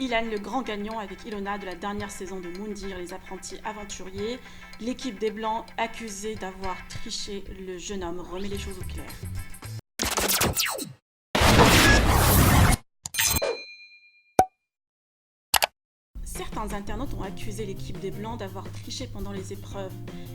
Ilan, le grand gagnant avec Ilona de la dernière saison de Moondir, les apprentis aventuriers. L'équipe des Blancs, accusée d'avoir triché, le jeune homme remet les choses au clair. Certains internautes ont accusé l'équipe des Blancs d'avoir triché pendant les épreuves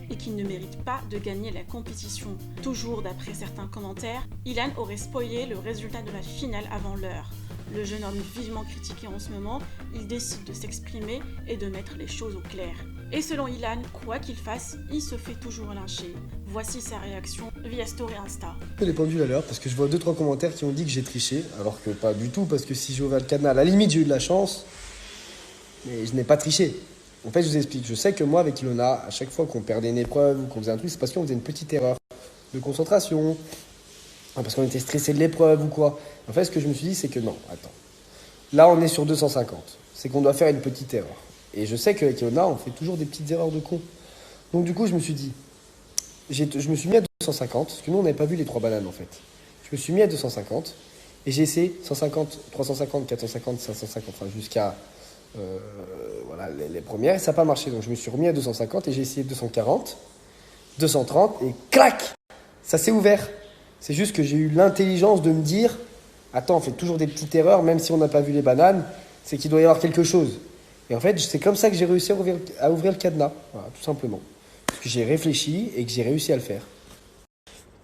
et qu'ils ne méritent pas de gagner la compétition. Toujours d'après certains commentaires, Ilan aurait spoilé le résultat de la finale avant l'heure. Le jeune homme vivement critiqué en ce moment, il décide de s'exprimer et de mettre les choses au clair. Et selon Ilan, quoi qu'il fasse, il se fait toujours lyncher. Voici sa réaction via Story Insta. Les pendules à l'heure parce que je vois 2-3 commentaires qui ont dit que j'ai triché, alors que pas du tout, parce que si j'ai ouvert le cadenas, à la limite j'ai eu de la chance, mais je n'ai pas triché. En fait, je vous explique, je sais que moi avec Ilona, à chaque fois qu'on perdait une épreuve ou qu'on faisait un truc, c'est parce qu'on faisait une petite erreur de concentration, parce qu'on était stressé de l'épreuve ou quoi. En fait, ce que je me suis dit, c'est que non, attends. Là, on est sur 250. C'est qu'on doit faire une petite erreur. Et je sais qu'avec Ilona, on fait toujours des petites erreurs de con. Donc du coup, je me suis dit, je me suis mis à 250, parce que nous, on n'avait pas vu les 3 bananes, en fait. Je me suis mis à 250, et j'ai essayé 150, 350, 450, 550, enfin jusqu'à voilà, les premières, et ça n'a pas marché. Donc je me suis remis à 250, et j'ai essayé 240, 230, et clac, ça s'est ouvert. C'est juste que j'ai eu l'intelligence de me dire, attends, on fait toujours des petites erreurs, même si on n'a pas vu les bananes, c'est qu'il doit y avoir quelque chose. Et en fait, c'est comme ça que j'ai réussi à ouvrir le cadenas, voilà, tout simplement. Parce que j'ai réfléchi et que j'ai réussi à le faire.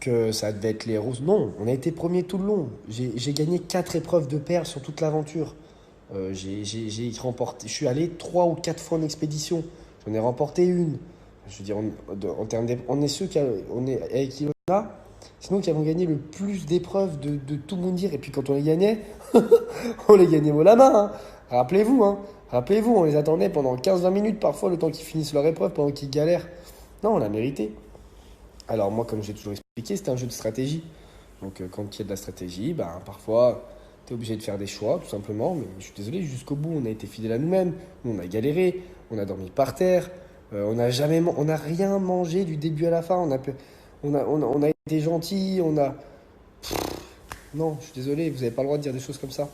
Que ça devait être les roses. Non, on a été premier tout le long. J'ai gagné 4 épreuves de perles sur toute l'aventure. J'ai remporté, je suis allé 3 ou 4 fois en expédition. J'en ai remporté une. Je veux dire, en termes on est ceux qui on est avec Ilona, c'est nous qui avons gagné le plus d'épreuves de tout Moondir. Et puis quand on les gagnait, on les gagnait haut la main. Hein. Rappelez-vous, hein. Rappelez-vous, on les attendait pendant 15-20 minutes parfois, le temps qu'ils finissent leur épreuve, pendant qu'ils galèrent. Non, on l'a mérité. Alors moi, comme j'ai toujours expliqué, c'était un jeu de stratégie. Donc quand il y a de la stratégie, ben, parfois, tu es obligé de faire des choix, tout simplement. Mais je suis désolé, jusqu'au bout, on a été fidèles à nous-mêmes. Nous, on a galéré, on a dormi par terre. On n'a rien mangé du début à la fin. On a été gentils, Non, je suis désolé, vous n'avez pas le droit de dire des choses comme ça.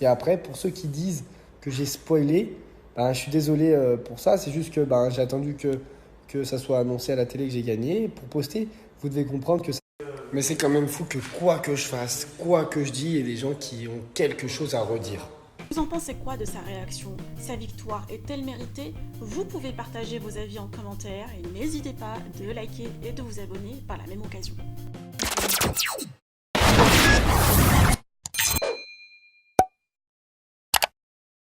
Et après, pour ceux qui disent que j'ai spoilé, ben, je suis désolé pour ça. C'est juste que ben, j'ai attendu que ça soit annoncé à la télé que j'ai gagné pour poster. Vous devez comprendre que ça... Mais c'est quand même fou que quoi que je fasse, quoi que je dise, il y ait des gens qui ont quelque chose à redire. Vous en pensez quoi de sa réaction? Sa victoire est-elle méritée? Vous pouvez partager vos avis en commentaire et n'hésitez pas de liker et de vous abonner par la même occasion.